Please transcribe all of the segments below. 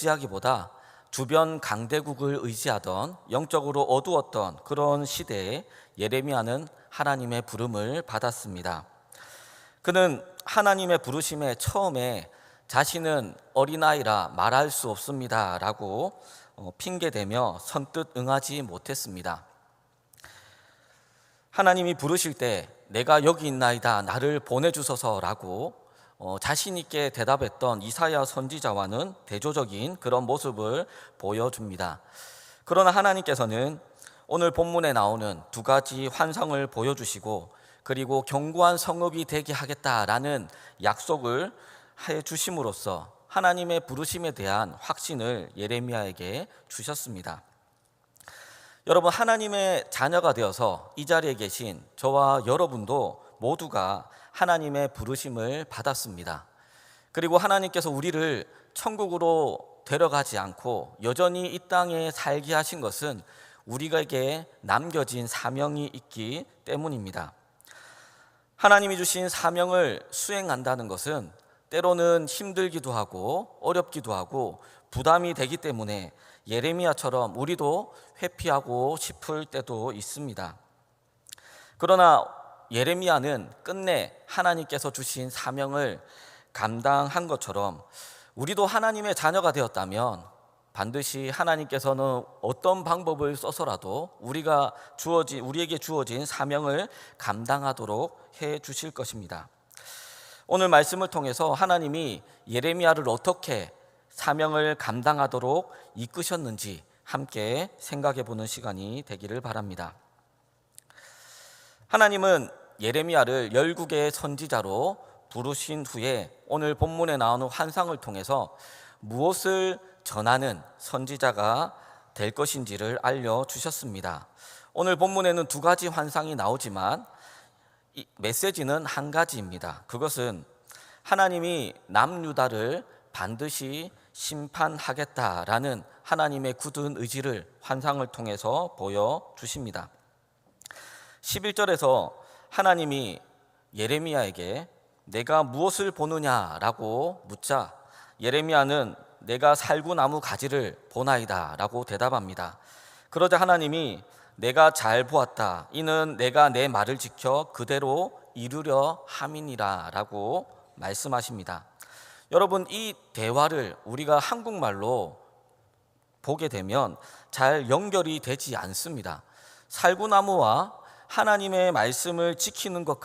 의지하기보다 주변 강대국을 의지하던 영적으로 어두웠던 그런 시대에 예레미야는 하나님의 부름을 받았습니다. 그는 하나님의 부르심에 처음에 자신은 어린아이라 말할 수 없습니다 라고 핑계대며 선뜻 응하지 못했습니다. 하나님이 부르실 때 내가 여기 있나이다 나를 보내주소서라고 자신 있게 대답했던 이사야 선지자와는 대조적인 그런 모습을 보여줍니다. 그러나 하나님께서는 오늘 본문에 나오는 두 가지 환상을 보여주시고 그리고 견고한 성읍이 되게 하겠다라는 약속을 해주심으로써 하나님의 부르심에 대한 확신을 예레미야에게 주셨습니다. 여러분, 하나님의 자녀가 되어서 이 자리에 계신 저와 여러분도 모두가 하나님의 부르심을 받았습니다. 그리고 하나님께서 우리를 천국으로 데려가지 않고 여전히 이 땅에 살게 하신 것은 우리에게 남겨진 사명이 있기 때문입니다. 하나님이 주신 사명을 수행한다는 것은 때로는 힘들기도 하고 어렵기도 하고 부담이 되기 때문에 예레미야처럼 우리도 회피하고 싶을 때도 있습니다. 그러나 예레미야는 끝내 하나님께서 주신 사명을 감당한 것처럼 우리도 하나님의 자녀가 되었다면 반드시 하나님께서는 어떤 방법을 써서라도 우리에게 주어진 사명을 감당하도록 해 주실 것입니다. 오늘 말씀을 통해서 하나님이 예레미야를 어떻게 사명을 감당하도록 이끄셨는지 함께 생각해 보는 시간이 되기를 바랍니다. 하나님은 예레미야를 열국의 선지자로 부르신 후에 오늘 본문에 나오는 환상을 통해서 무엇을 전하는 선지자가 될 것인지를 알려주셨습니다. 오늘 본문에는 두 가지 환상이 나오지만 이 메시지는 한 가지입니다. 그것은 하나님이 남유다를 반드시 심판하겠다라는 하나님의 굳은 의지를 환상을 통해서 보여주십니다. 11절에서 하나님이 예레미야에게 내가 무엇을 보느냐라고 묻자 예레미야는 내가 살구나무 가지를 보나이다 라고 대답합니다. 그러자 하나님이 내가 잘 보았다. 이는 내가 내 말을 지켜 그대로 이루려 함이니라 라고 말씀하십니다. 여러분, 이 대화를 우리가 한국말로 보게 되면 잘 연결이 되지 않습니다. 살구나무와 하나님의 말씀을 지키는 것,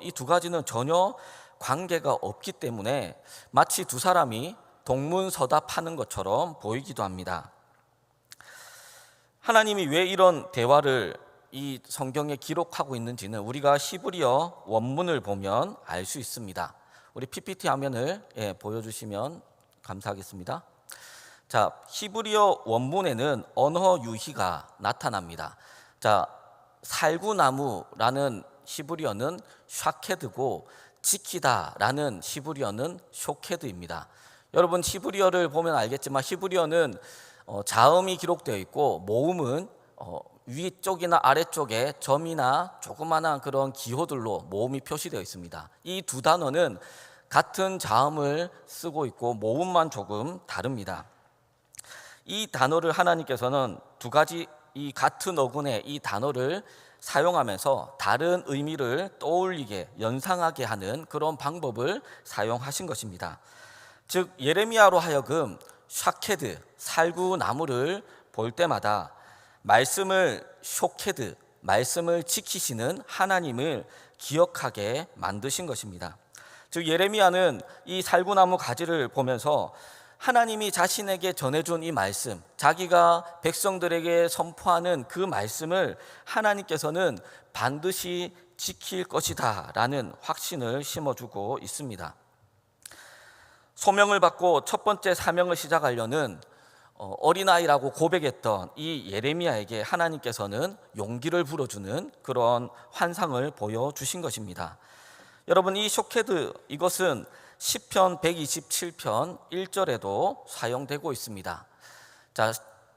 이 두 가지는 전혀 관계가 없기 때문에 마치 두 사람이 동문서답하는 것처럼 보이기도 합니다. 하나님이 왜 이런 대화를 이 성경에 기록하고 있는지는 우리가 히브리어 원문을 보면 알 수 있습니다. 우리 PPT 화면을 보여주시면 감사하겠습니다. 자, 히브리어 원문에는 언어 유희가 나타납니다. 자, 살구나무라는 히브리어는 샤케드고 지키다라는 히브리어는 쇼케드입니다. 여러분, 히브리어를 보면 알겠지만 히브리어는 자음이 기록되어 있고 모음은 위쪽이나 아래쪽에 점이나 조그마한 그런 기호들로 모음이 표시되어 있습니다. 이 두 단어는 같은 자음을 쓰고 있고 모음만 조금 다릅니다. 이 단어를 하나님께서는 두 가지 이 같은 어근의 이 단어를 사용하면서 다른 의미를 떠올리게 연상하게 하는 그런 방법을 사용하신 것입니다. 즉 예레미야로 하여금 샤케드, 살구나무를 볼 때마다 말씀을 쇼케드, 말씀을 지키시는 하나님을 기억하게 만드신 것입니다. 즉 예레미야는 이 살구나무 가지를 보면서 하나님이 자신에게 전해준 이 말씀, 자기가 백성들에게 선포하는 그 말씀을 하나님께서는 반드시 지킬 것이다 라는 확신을 심어주고 있습니다. 소명을 받고 첫 번째 사명을 시작하려는 어린아이라고 고백했던 이 예레미야에게 하나님께서는 용기를 불어주는 그런 환상을 보여주신 것입니다. 여러분, 이 쇼케드, 이것은 시편 127편 1절에도 사용되고 있습니다. 자,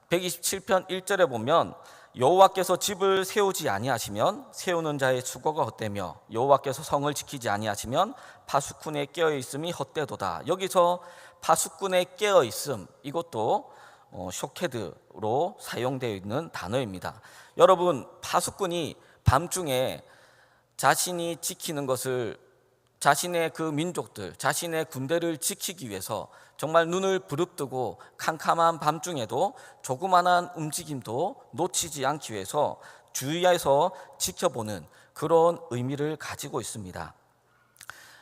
127편 1절에 보면 여호와께서 집을 세우지 아니하시면 세우는 자의 수고가 헛되며 여호와께서 성을 지키지 아니하시면 파수꾼의 깨어 있음이 헛되도다. 여기서 파수꾼의 깨어 있음, 이것도 쇼케드로 사용되어 있는 단어입니다. 여러분, 파수꾼이 밤중에 자신이 지키는 것을, 자신의 그 민족들, 자신의 군대를 지키기 위해서 정말 눈을 부릅뜨고 캄캄한 밤중에도 조그만한 움직임도 놓치지 않기 위해서 주의해서 지켜보는 그런 의미를 가지고 있습니다.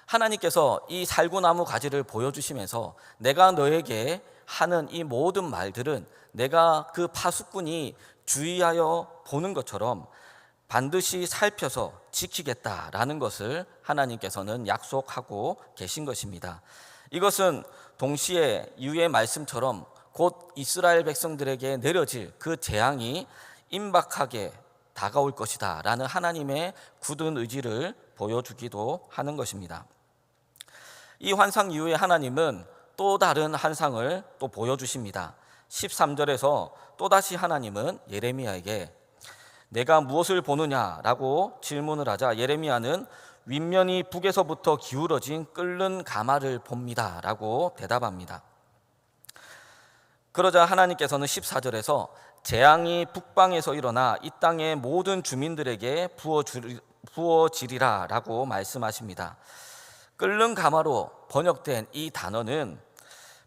하나님께서 이 살구나무 가지를 보여주시면서 내가 너에게 하는 이 모든 말들은 내가 그 파수꾼이 주의하여 보는 것처럼 반드시 살펴서 지키겠다라는 것을 하나님께서는 약속하고 계신 것입니다. 이것은 동시에 이후의 말씀처럼 곧 이스라엘 백성들에게 내려질 그 재앙이 임박하게 다가올 것이다 라는 하나님의 굳은 의지를 보여주기도 하는 것입니다. 이 환상 이후에 하나님은 또 다른 환상을 또 보여주십니다. 13절에서 또다시 하나님은 예레미야에게 내가 무엇을 보느냐라고 질문을 하자 예레미야는 윗면이 북에서부터 기울어진 끓는 가마를 봅니다 라고 대답합니다. 그러자 하나님께서는 14절에서 재앙이 북방에서 일어나 이 땅의 모든 주민들에게 부어지리라 라고 말씀하십니다. 끓는 가마로 번역된 이 단어는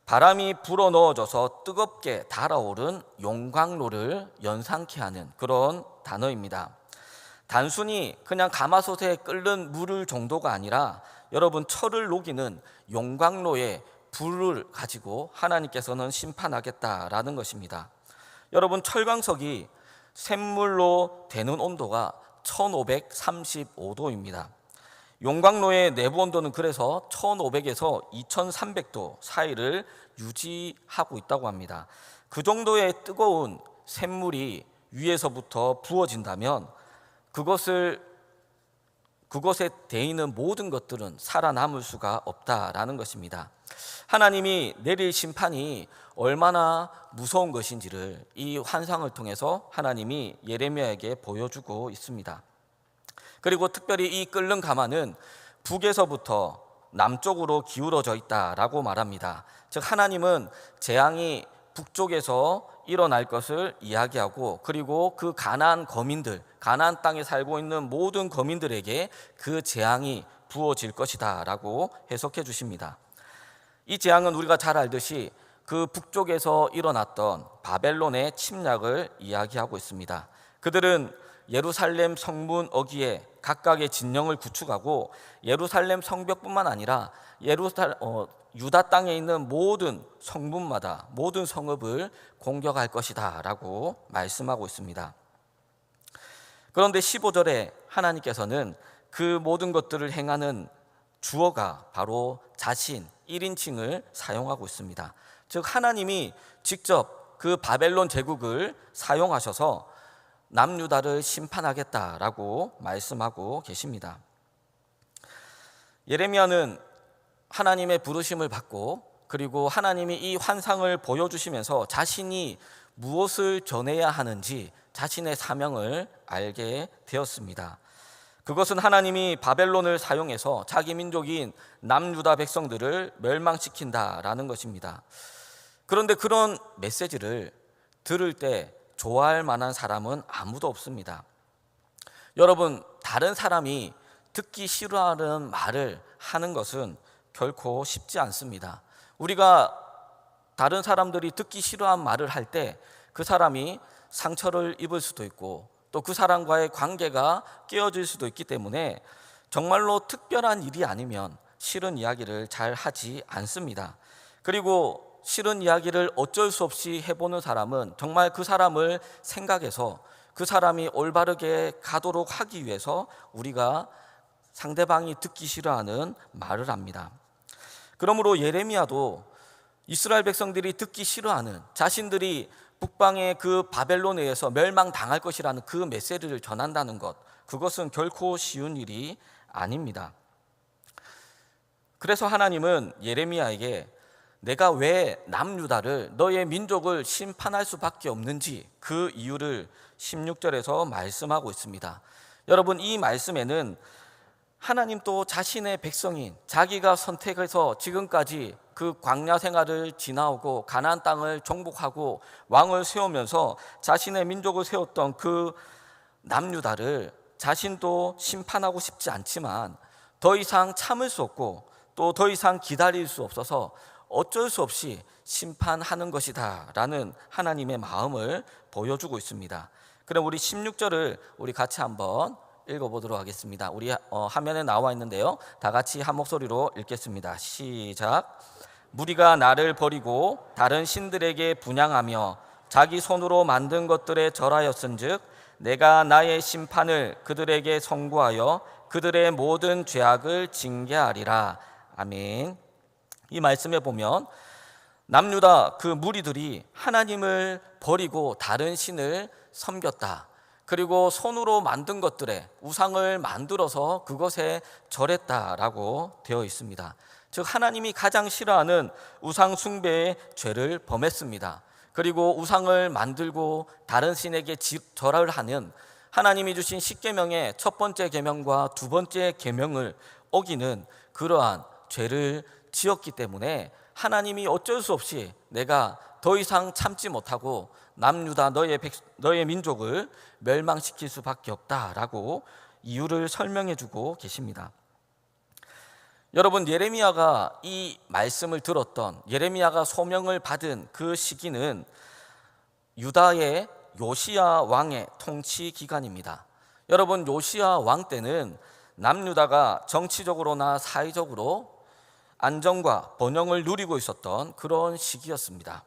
바람이 불어넣어져서 뜨겁게 달아오른 용광로를 연상케 하는 그런 단어입니다. 단순히 그냥 가마솥에 끓는 물 정도가 아니라 여러분, 철을 녹이는 용광로의 불을 가지고 하나님께서는 심판하겠다라는 것입니다. 여러분, 철광석이 샘물로 되는 온도가 1535도입니다. 용광로의 내부 온도는 그래서 1500에서 2300도 사이를 유지하고 있다고 합니다. 그 정도의 뜨거운 샘물이 위에서부터 부어진다면 그것에 대있는 모든 것들은 살아남을 수가 없다라는 것입니다. 하나님이 내릴 심판이 얼마나 무서운 것인지를 이 환상을 통해서 하나님이 예레미야에게 보여주고 있습니다. 그리고 특별히 이 끓는 가마는 북에서부터 남쪽으로 기울어져 있다라고 말합니다. 즉 하나님은 재앙이 북쪽에서 일어날 것을 이야기하고 그리고 그 가나안 거민들, 가나안 땅에 살고 있는 모든 거민들에게 그 재앙이 부어질 것이다 라고 해석해 주십니다. 이 재앙은 우리가 잘 알듯이 그 북쪽에서 일어났던 바벨론의 침략을 이야기하고 있습니다. 그들은 예루살렘 성문 어귀에 각각의 진영을 구축하고 예루살렘 성벽뿐만 아니라 유다 땅에 있는 모든 성문마다 모든 성읍을 공격할 것이다 라고 말씀하고 있습니다. 그런데 15절에 하나님께서는 그 모든 것들을 행하는 주어가 바로 자신 1인칭을 사용하고 있습니다. 즉 하나님이 직접 그 바벨론 제국을 사용하셔서 남유다를 심판하겠다라고 말씀하고 계십니다. 예레미야는 하나님의 부르심을 받고 그리고 하나님이 이 환상을 보여주시면서 자신이 무엇을 전해야 하는지 자신의 사명을 알게 되었습니다. 그것은 하나님이 바벨론을 사용해서 자기 민족인 남유다 백성들을 멸망시킨다라는 것입니다. 그런데 그런 메시지를 들을 때 좋아할 만한 사람은 아무도 없습니다. 여러분, 다른 사람이 듣기 싫어하는 말을 하는 것은 결코 쉽지 않습니다. 우리가 다른 사람들이 듣기 싫어하는 말을 할 때 그 사람이 상처를 입을 수도 있고 또 그 사람과의 관계가 깨어질 수도 있기 때문에 정말로 특별한 일이 아니면 싫은 이야기를 잘 하지 않습니다. 그리고 싫은 이야기를 어쩔 수 없이 해보는 사람은 정말 그 사람을 생각해서 그 사람이 올바르게 가도록 하기 위해서 우리가 상대방이 듣기 싫어하는 말을 합니다. 그러므로 예레미야도 이스라엘 백성들이 듣기 싫어하는 자신들이 북방의 그 바벨론에 의해서 멸망당할 것이라는 그 메시지를 전한다는 것, 그것은 결코 쉬운 일이 아닙니다. 그래서 하나님은 예레미야에게 내가 왜 남유다를 너의 민족을 심판할 수밖에 없는지 그 이유를 16절에서 말씀하고 있습니다. 여러분, 이 말씀에는 하나님 또 자신의 백성인 자기가 선택해서 지금까지 그 광야 생활을 지나오고 가나안 땅을 정복하고 왕을 세우면서 자신의 민족을 세웠던 그 남유다를 자신도 심판하고 싶지 않지만 더 이상 참을 수 없고 또 더 이상 기다릴 수 없어서 어쩔 수 없이 심판하는 것이다 라는 하나님의 마음을 보여주고 있습니다. 그럼 우리 16절을 우리 같이 한번 읽어보도록 하겠습니다. 우리 화면에 나와 있는데요, 다 같이 한 목소리로 읽겠습니다. 시작. 무리가 나를 버리고 다른 신들에게 분향하며 자기 손으로 만든 것들에 절하였은즉 내가 나의 심판을 그들에게 선고하여 그들의 모든 죄악을 징계하리라. 아멘. 이 말씀에 보면 남유다 그 무리들이 하나님을 버리고 다른 신을 섬겼다. 그리고 손으로 만든 것들에 우상을 만들어서 그것에 절했다라고 되어 있습니다. 즉 하나님이 가장 싫어하는 우상 숭배의 죄를 범했습니다. 그리고 우상을 만들고 다른 신에게 절을 하는 하나님이 주신 십계명의 첫 번째 계명과 두 번째 계명을 어기는 그러한 죄를 지었기 때문에 하나님이 어쩔 수 없이 내가 더 이상 참지 못하고 남유다 너의 민족을 멸망시킬 수밖에 없다라고 이유를 설명해 주고 계십니다. 여러분, 예레미야가 이 말씀을 들었던, 예레미야가 소명을 받은 그 시기는 유다의 요시야 왕의 통치 기간입니다. 여러분, 요시야 왕 때는 남유다가 정치적으로나 사회적으로 안정과 번영을 누리고 있었던 그런 시기였습니다.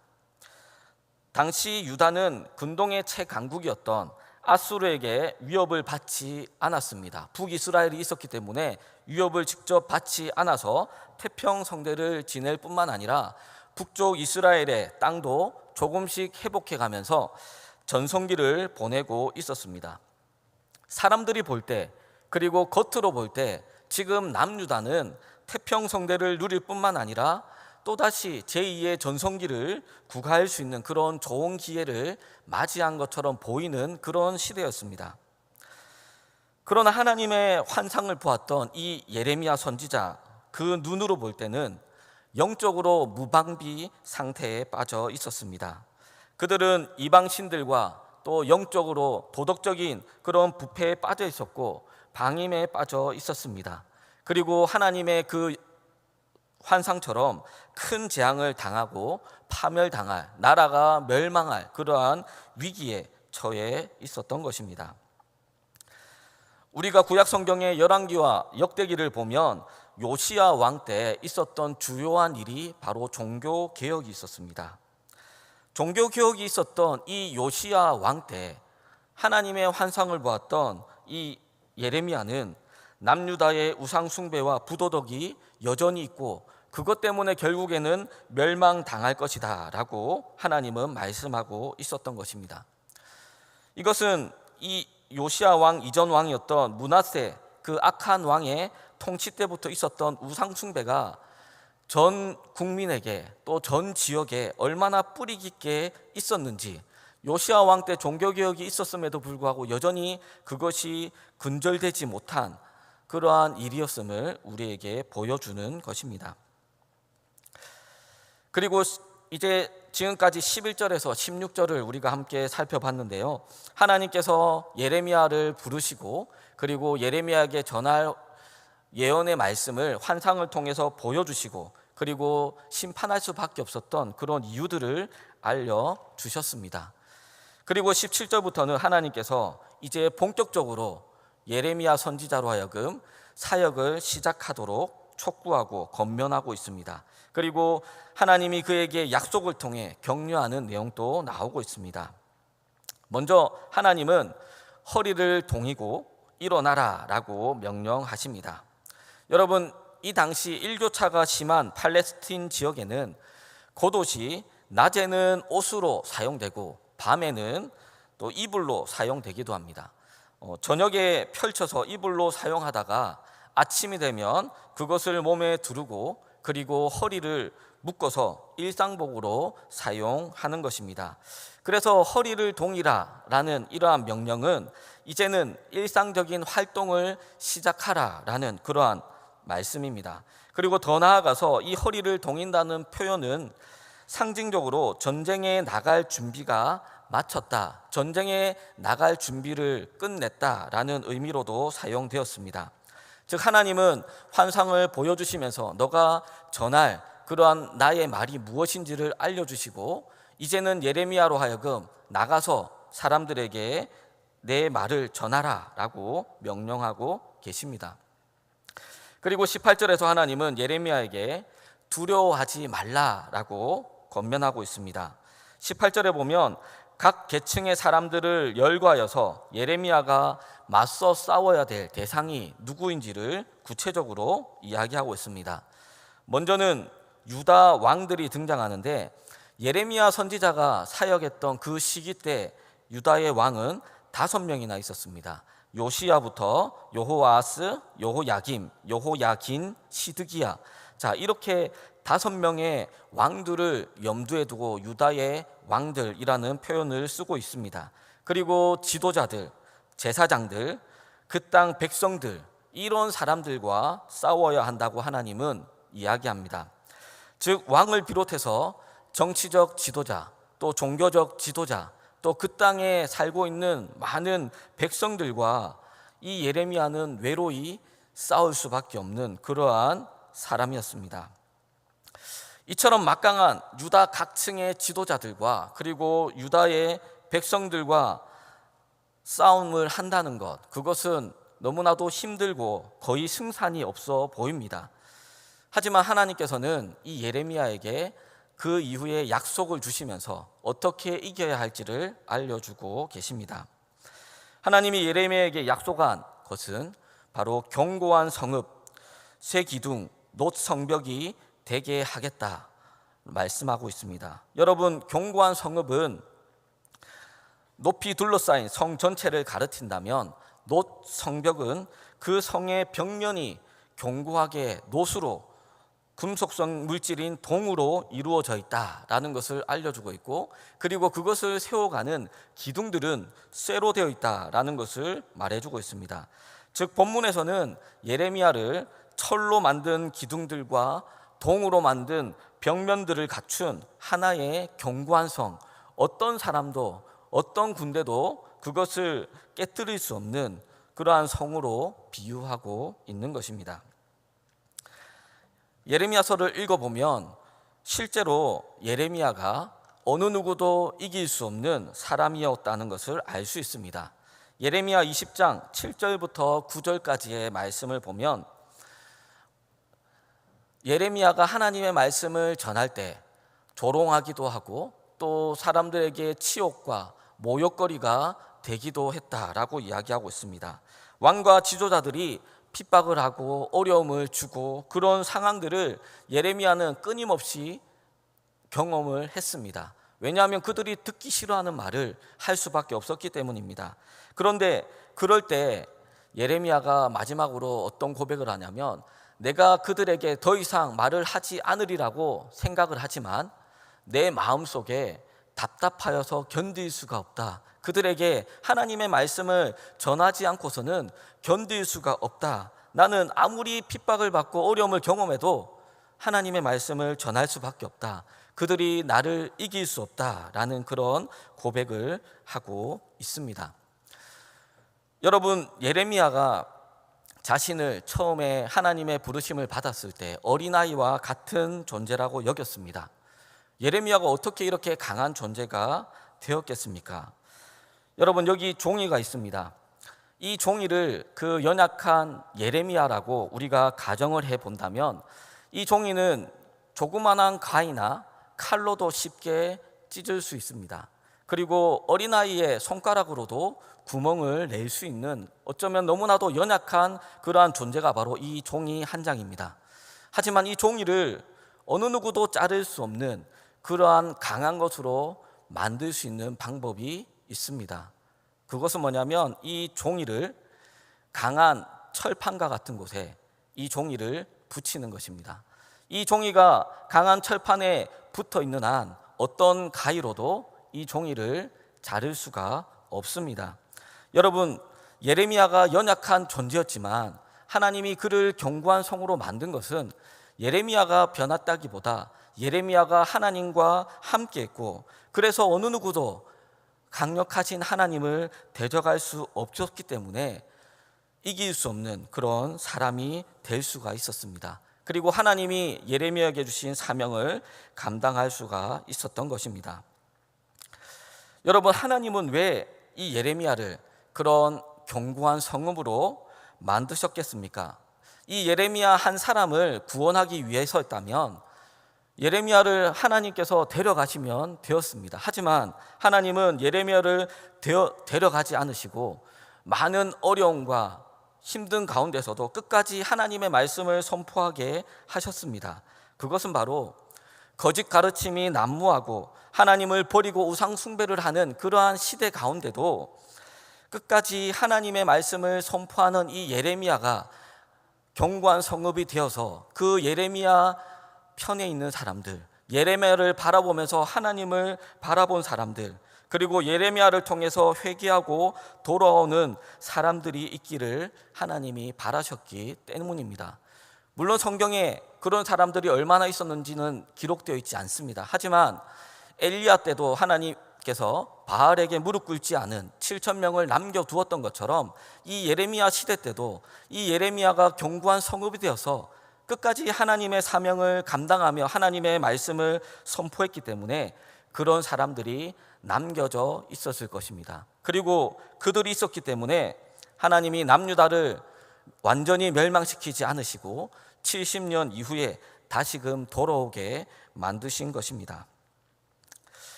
당시 유다는 근동의 최강국이었던 아수르에게 위협을 받지 않았습니다. 북이스라엘이 있었기 때문에 위협을 직접 받지 않아서 태평성대를 지낼 뿐만 아니라 북쪽 이스라엘의 땅도 조금씩 회복해가면서 전성기를 보내고 있었습니다. 사람들이 볼 때, 그리고 겉으로 볼 때 지금 남유다는 태평성대를 누릴 뿐만 아니라 또다시 제2의 전성기를 구가할 수 있는 그런 좋은 기회를 맞이한 것처럼 보이는 그런 시대였습니다. 그러나 하나님의 환상을 보았던 이 예레미야 선지자, 그 눈으로 볼 때는 영적으로 무방비 상태에 빠져 있었습니다. 그들은 이방 신들과 또 영적으로 도덕적인 그런 부패에 빠져 있었고 방임에 빠져 있었습니다. 그리고 하나님의 그 환상처럼 큰 재앙을 당하고 파멸당할, 나라가 멸망할 그러한 위기에 처해 있었던 것입니다. 우리가 구약 성경의 열왕기와 역대기를 보면 요시야 왕 때 있었던 주요한 일이 바로 종교 개혁이 있었습니다. 종교 개혁이 있었던 이 요시야 왕 때 하나님의 환상을 보았던 이 예레미야는 남유다의 우상 숭배와 부도덕이 여전히 있고 그것 때문에 결국에는 멸망당할 것이다 라고 하나님은 말씀하고 있었던 것입니다. 이것은 이 요시야 왕 이전 왕이었던 므낫세, 그 악한 왕의 통치 때부터 있었던 우상 숭배가 전 국민에게 또 전 지역에 얼마나 뿌리 깊게 있었는지, 요시야 왕 때 종교개혁이 있었음에도 불구하고 여전히 그것이 근절되지 못한 그러한 일이었음을 우리에게 보여주는 것입니다. 그리고 이제 지금까지 11절에서 16절을 우리가 함께 살펴봤는데요, 하나님께서 예레미야를 부르시고 그리고 예레미야에게 전할 예언의 말씀을 환상을 통해서 보여주시고 그리고 심판할 수밖에 없었던 그런 이유들을 알려주셨습니다. 그리고 17절부터는 하나님께서 이제 본격적으로 예레미야 선지자로 하여금 사역을 시작하도록 촉구하고 권면하고 있습니다. 그리고 하나님이 그에게 약속을 통해 격려하는 내용도 나오고 있습니다. 먼저 하나님은 허리를 동이고 일어나라 라고 명령하십니다. 여러분, 이 당시 일교차가 심한 팔레스틴 지역에는 겉옷이 낮에는 옷으로 사용되고 밤에는 또 이불로 사용되기도 합니다. 저녁에 펼쳐서 이불로 사용하다가 아침이 되면 그것을 몸에 두르고 그리고 허리를 묶어서 일상복으로 사용하는 것입니다. 그래서 허리를 동이라라는 이러한 명령은 이제는 일상적인 활동을 시작하라라는 그러한 말씀입니다. 그리고 더 나아가서 이 허리를 동인다는 표현은 상징적으로 전쟁에 나갈 준비가 마쳤다, 전쟁에 나갈 준비를 끝냈다라는 의미로도 사용되었습니다. 즉 하나님은 환상을 보여주시면서 너가 전할 그러한 나의 말이 무엇인지를 알려주시고 이제는 예레미야로 하여금 나가서 사람들에게 내 말을 전하라 라고 명령하고 계십니다. 그리고 18절에서 하나님은 예레미야에게 두려워하지 말라라고 권면하고 있습니다. 18절에 보면 각 계층의 사람들을 열거하여서 예레미야가 맞서 싸워야 될 대상이 누구인지를 구체적으로 이야기하고 있습니다. 먼저는 유다 왕들이 등장하는데 예레미야 선지자가 사역했던 그 시기 때 유다의 왕은 5명이나 있었습니다. 요시야부터 여호아스, 여호야김, 여호야긴, 시드기야. 자, 이렇게 5명의 왕들을 염두에 두고 유다의 왕들이라는 표현을 쓰고 있습니다. 그리고 지도자들, 제사장들, 그 땅 백성들, 이런 사람들과 싸워야 한다고 하나님은 이야기합니다. 즉 왕을 비롯해서 정치적 지도자, 또 종교적 지도자, 또 그 땅에 살고 있는 많은 백성들과 이 예레미야는 외로이 싸울 수밖에 없는 그러한 사람이었습니다. 이처럼 막강한 유다 각층의 지도자들과 그리고 유다의 백성들과 싸움을 한다는 것, 그것은 너무나도 힘들고 거의 승산이 없어 보입니다. 하지만 하나님께서는 이 예레미야에게 그 이후에 약속을 주시면서 어떻게 이겨야 할지를 알려주고 계십니다. 하나님이 예레미야에게 약속한 것은 바로 견고한 성읍, 쇠 기둥, 놋 성벽이 되게 하겠다 말씀하고 있습니다. 여러분, 견고한 성읍은 높이 둘러싸인 성 전체를 가리킨다면 놋 성벽은 그 성의 벽면이 견고하게 놋으로 금속성 물질인 동으로 이루어져 있다라는 것을 알려주고 있고, 그리고 그것을 세워가는 기둥들은 쇠로 되어 있다라는 것을 말해주고 있습니다. 즉 본문에서는 예레미야를 철로 만든 기둥들과 동으로 만든 벽면들을 갖춘 하나의 견고한 성, 어떤 사람도 어떤 군대도 그것을 깨뜨릴 수 없는 그러한 성으로 비유하고 있는 것입니다. 예레미야서를 읽어보면 실제로 예레미야가 어느 누구도 이길 수 없는 사람이었다는 것을 알 수 있습니다. 예레미야 20장 7절부터 9절까지의 말씀을 보면 예레미야가 하나님의 말씀을 전할 때 조롱하기도 하고 또 사람들에게 치욕과 모욕거리가 되기도 했다라고 이야기하고 있습니다. 왕과 지도자들이 핍박을 하고 어려움을 주고 그런 상황들을 예레미야는 끊임없이 경험을 했습니다. 왜냐하면 그들이 듣기 싫어하는 말을 할 수밖에 없었기 때문입니다. 그런데 그럴 때 예레미야가 마지막으로 어떤 고백을 하냐면, 내가 그들에게 더 이상 말을 하지 않으리라고 생각을 하지만 내 마음속에 답답하여서 견딜 수가 없다. 그들에게 하나님의 말씀을 전하지 않고서는 견딜 수가 없다. 나는 아무리 핍박을 받고 어려움을 경험해도 하나님의 말씀을 전할 수밖에 없다. 그들이 나를 이길 수 없다라는 그런 고백을 하고 있습니다. 여러분, 예레미야가 자신을 처음에 하나님의 부르심을 받았을 때 어린아이와 같은 존재라고 여겼습니다. 예레미야가 어떻게 이렇게 강한 존재가 되었겠습니까? 여러분, 여기 종이가 있습니다. 이 종이를 그 연약한 예레미야라고 우리가 가정을 해본다면 이 종이는 조그만한 가위나 칼로도 쉽게 찢을 수 있습니다. 그리고 어린아이의 손가락으로도 구멍을 낼 수 있는 어쩌면 너무나도 연약한 그러한 존재가 바로 이 종이 한 장입니다. 하지만 이 종이를 어느 누구도 자를 수 없는 그러한 강한 것으로 만들 수 있는 방법이 있습니다. 그것은 뭐냐면 이 종이를 강한 철판과 같은 곳에 이 종이를 붙이는 것입니다. 이 종이가 강한 철판에 붙어 있는 한 어떤 가위로도 이 종이를 자를 수가 없습니다. 여러분, 예레미야가 연약한 존재였지만 하나님이 그를 견고한 성으로 만든 것은 예레미야가 변했다기보다 예레미야가 하나님과 함께했고, 그래서 어느 누구도 강력하신 하나님을 대적할 수 없었기 때문에 이길 수 없는 그런 사람이 될 수가 있었습니다. 그리고 하나님이 예레미야에게 주신 사명을 감당할 수가 있었던 것입니다. 여러분, 하나님은 왜 이 예레미야를 그런 견고한 성읍으로 만드셨겠습니까? 이 예레미야 한 사람을 구원하기 위해서였다면 예레미야를 하나님께서 데려가시면 되었습니다. 하지만 하나님은 예레미야를 데려가지 않으시고 많은 어려움과 힘든 가운데서도 끝까지 하나님의 말씀을 선포하게 하셨습니다. 그것은 바로 거짓 가르침이 난무하고 하나님을 버리고 우상 숭배를 하는 그러한 시대 가운데도 끝까지 하나님의 말씀을 선포하는 이 예레미야가 견고한 성읍이 되어서 그 예레미야 편에 있는 사람들, 예레미야를 바라보면서 하나님을 바라본 사람들, 그리고 예레미야를 통해서 회개하고 돌아오는 사람들이 있기를 하나님이 바라셨기 때문입니다. 물론 성경에 그런 사람들이 얼마나 있었는지는 기록되어 있지 않습니다. 하지만 엘리야 때도 하나님께서 바알에게 무릎 꿇지 않은 7,000명을 남겨두었던 것처럼 이 예레미야 시대 때도 이 예레미야가 견고한 성읍이 되어서 끝까지 하나님의 사명을 감당하며 하나님의 말씀을 선포했기 때문에 그런 사람들이 남겨져 있었을 것입니다. 그리고 그들이 있었기 때문에 하나님이 남유다를 완전히 멸망시키지 않으시고 70년 이후에 다시금 돌아오게 만드신 것입니다.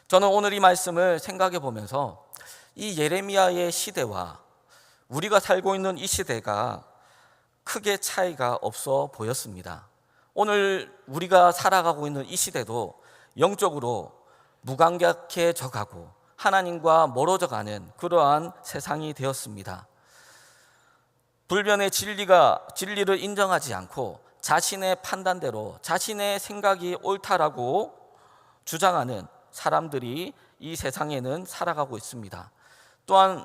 저는 오늘 이 말씀을 생각해 보면서 이 예레미야의 시대와 우리가 살고 있는 이 시대가 크게 차이가 없어 보였습니다. 오늘 우리가 살아가고 있는 이 시대도 영적으로 무감각해져 가고 하나님과 멀어져 가는 그러한 세상이 되었습니다. 불변의 진리를 인정하지 않고 자신의 판단대로 자신의 생각이 옳다라고 주장하는 사람들이 이 세상에는 살아가고 있습니다. 또한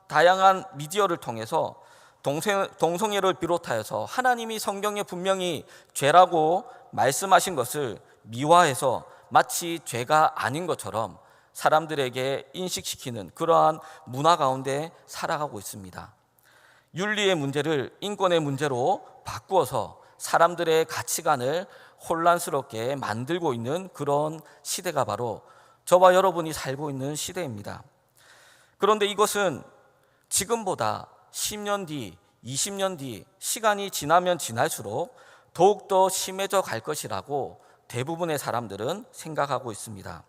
다양한 미디어를 통해서 동성애를 비롯하여서 하나님이 성경에 분명히 죄라고 말씀하신 것을 미화해서 마치 죄가 아닌 것처럼 사람들에게 인식시키는 그러한 문화 가운데 살아가고 있습니다. 윤리의 문제를 인권의 문제로 바꾸어서 사람들의 가치관을 혼란스럽게 만들고 있는 그런 시대가 바로 저와 여러분이 살고 있는 시대입니다. 그런데 이것은 지금보다 10년 뒤, 20년 뒤 시간이 지나면 지날수록 더욱더 심해져 갈 것이라고 대부분의 사람들은 생각하고 있습니다.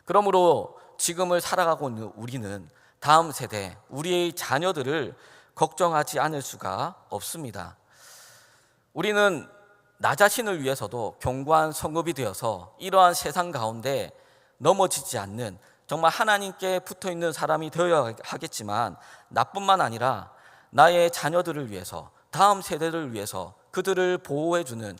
그러므로 지금을 살아가고 있는 우리는 다음 세대, 우리의 자녀들을 걱정하지 않을 수가 없습니다. 우리는 나 자신을 위해서도 견고한 성읍이 되어서 이러한 세상 가운데 넘어지지 않는 정말 하나님께 붙어있는 사람이 되어야 하겠지만 나뿐만 아니라 나의 자녀들을 위해서 다음 세대를 위해서 그들을 보호해주는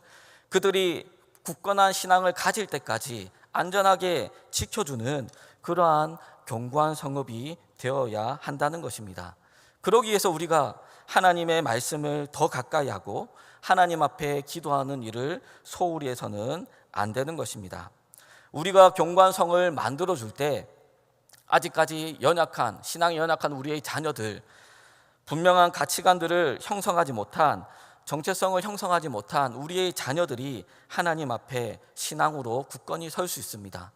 그들이 굳건한 신앙을 가질 때까지 안전하게 지켜주는 그러한 견고한 성읍이 되어야 한다는 것입니다. 그러기 위해서 우리가 하나님의 말씀을 더 가까이 하고 하나님 앞에 기도하는 일을 소홀히 해서는 안 되는 것입니다. 우리가 견고한 성을 만들어줄 때 아직까지 신앙이 연약한 우리의 자녀들, 분명한 가치관들을 형성하지 못한, 정체성을 형성하지 못한 우리의 자녀들이 하나님 앞에 신앙으로 굳건히 설 수 있습니다.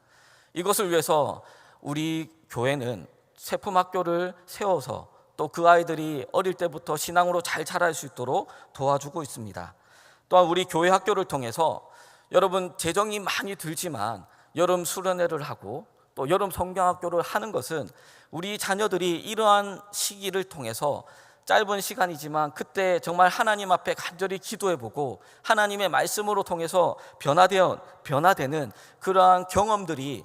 이것을 위해서 우리 교회는 세품학교를 세워서 또 그 아이들이 어릴 때부터 신앙으로 잘 자랄 수 있도록 도와주고 있습니다. 또한 우리 교회 학교를 통해서 여러분 재정이 많이 들지만 여름 수련회를 하고 또 여름 성경학교를 하는 것은 우리 자녀들이 이러한 시기를 통해서 짧은 시간이지만 그때 정말 하나님 앞에 간절히 기도해보고 하나님의 말씀으로 통해서 변화되는 그러한 경험들이,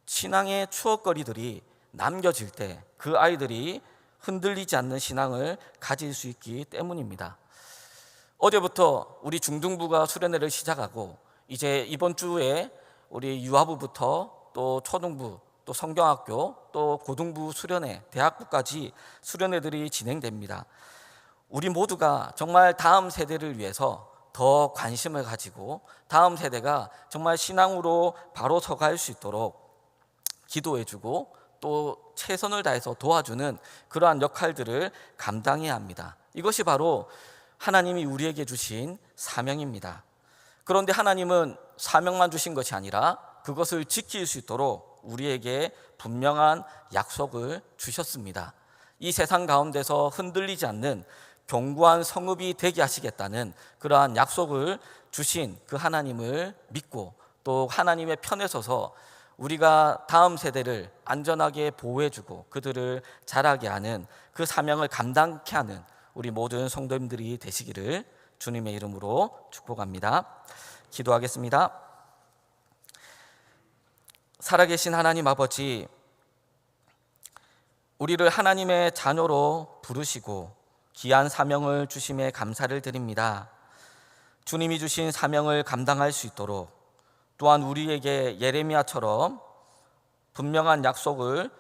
신앙의 추억거리들이 남겨질 때 그 아이들이 흔들리지 않는 신앙을 가질 수 있기 때문입니다. 어제부터 우리 중등부가 수련회를 시작하고 이제 이번 주에 우리 유아부부터 또 초등부, 또 성경학교, 또 고등부 수련회, 대학부까지 수련회들이 진행됩니다. 우리 모두가 정말 다음 세대를 위해서 더 관심을 가지고 다음 세대가 정말 신앙으로 바로 서갈 수 있도록 기도해주고 또 최선을 다해서 도와주는 그러한 역할들을 감당해야 합니다. 이것이 바로 하나님이 우리에게 주신 사명입니다. 그런데 하나님은 사명만 주신 것이 아니라 그것을 지킬 수 있도록 우리에게 분명한 약속을 주셨습니다. 이 세상 가운데서 흔들리지 않는 견고한 성읍이 되게 하시겠다는 그러한 약속을 주신 그 하나님을 믿고 또 하나님의 편에 서서 우리가 다음 세대를 안전하게 보호해주고 그들을 자라게 하는 그 사명을 감당케 하는 우리 모든 성도님들이 되시기를 주님의 이름으로 축복합니다. 기도하겠습니다. 살아계신 하나님 아버지, 우리를 하나님의 자녀로 부르시고 귀한 사명을 주심에 감사를 드립니다. 주님이 주신 사명을 감당할 수 있도록 또한 우리에게 예레미야처럼 분명한 약속을